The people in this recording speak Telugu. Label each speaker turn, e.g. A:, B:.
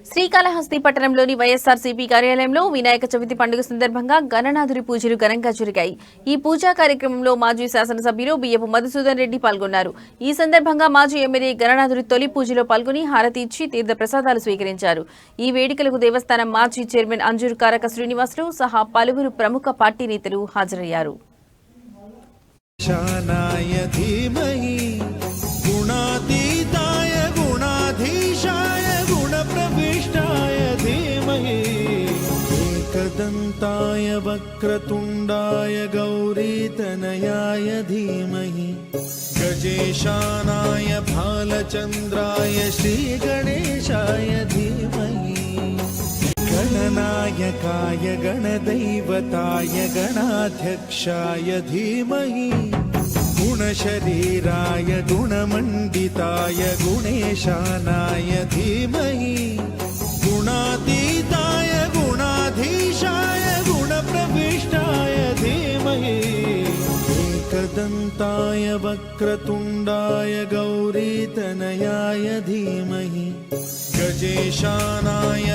A: శ్రీకాళహస్తి పట్టణంలోని వైఎస్ఆర్సీపీ కార్యాలయంలో వినాయక చవితి పండుగ సందర్భంగా గణనాథుడి పూజలు ఘనంగా జరిగాయి. ఈ పూజా కార్యక్రమంలో మాజీ శాసనసభ్యులు బియ్యపు మధుసూదన్ రెడ్డి పాల్గొన్నారు. ఈ సందర్భంగా మాజీ ఎమ్మెల్యే గణనాథుడి తొలి పూజలో పాల్గొని హారతి ఇచ్చి తీర్థ ప్రసాదాలు స్వీకరించారు. ఈ వేడుకలకు దేవస్థానం మాజీ చైర్మన్ అంజూరు కారక శ్రీనివాసులు సహా పలువురు ప్రముఖ పార్టీ నేతలు హాజరయ్యారు.
B: एकदन्ताय वक्रतुण्डाय गौरीतनयाय धीमहि गजेशानाय भालचन्द्राय श्रीगणेशाय धीमहि गणनायकाय गणदैवताय गणाध्यक्षाय धीमहि गुणशरीराय गुणमण्डिताय गुणेशानाय धीमहि गुणातीताय गुणाधीशाय गुणप्रविष्टाय धीमहि एकदन्ताय वक्रतुण्डाय गौरीतनयाय धीमहि गजेशानाय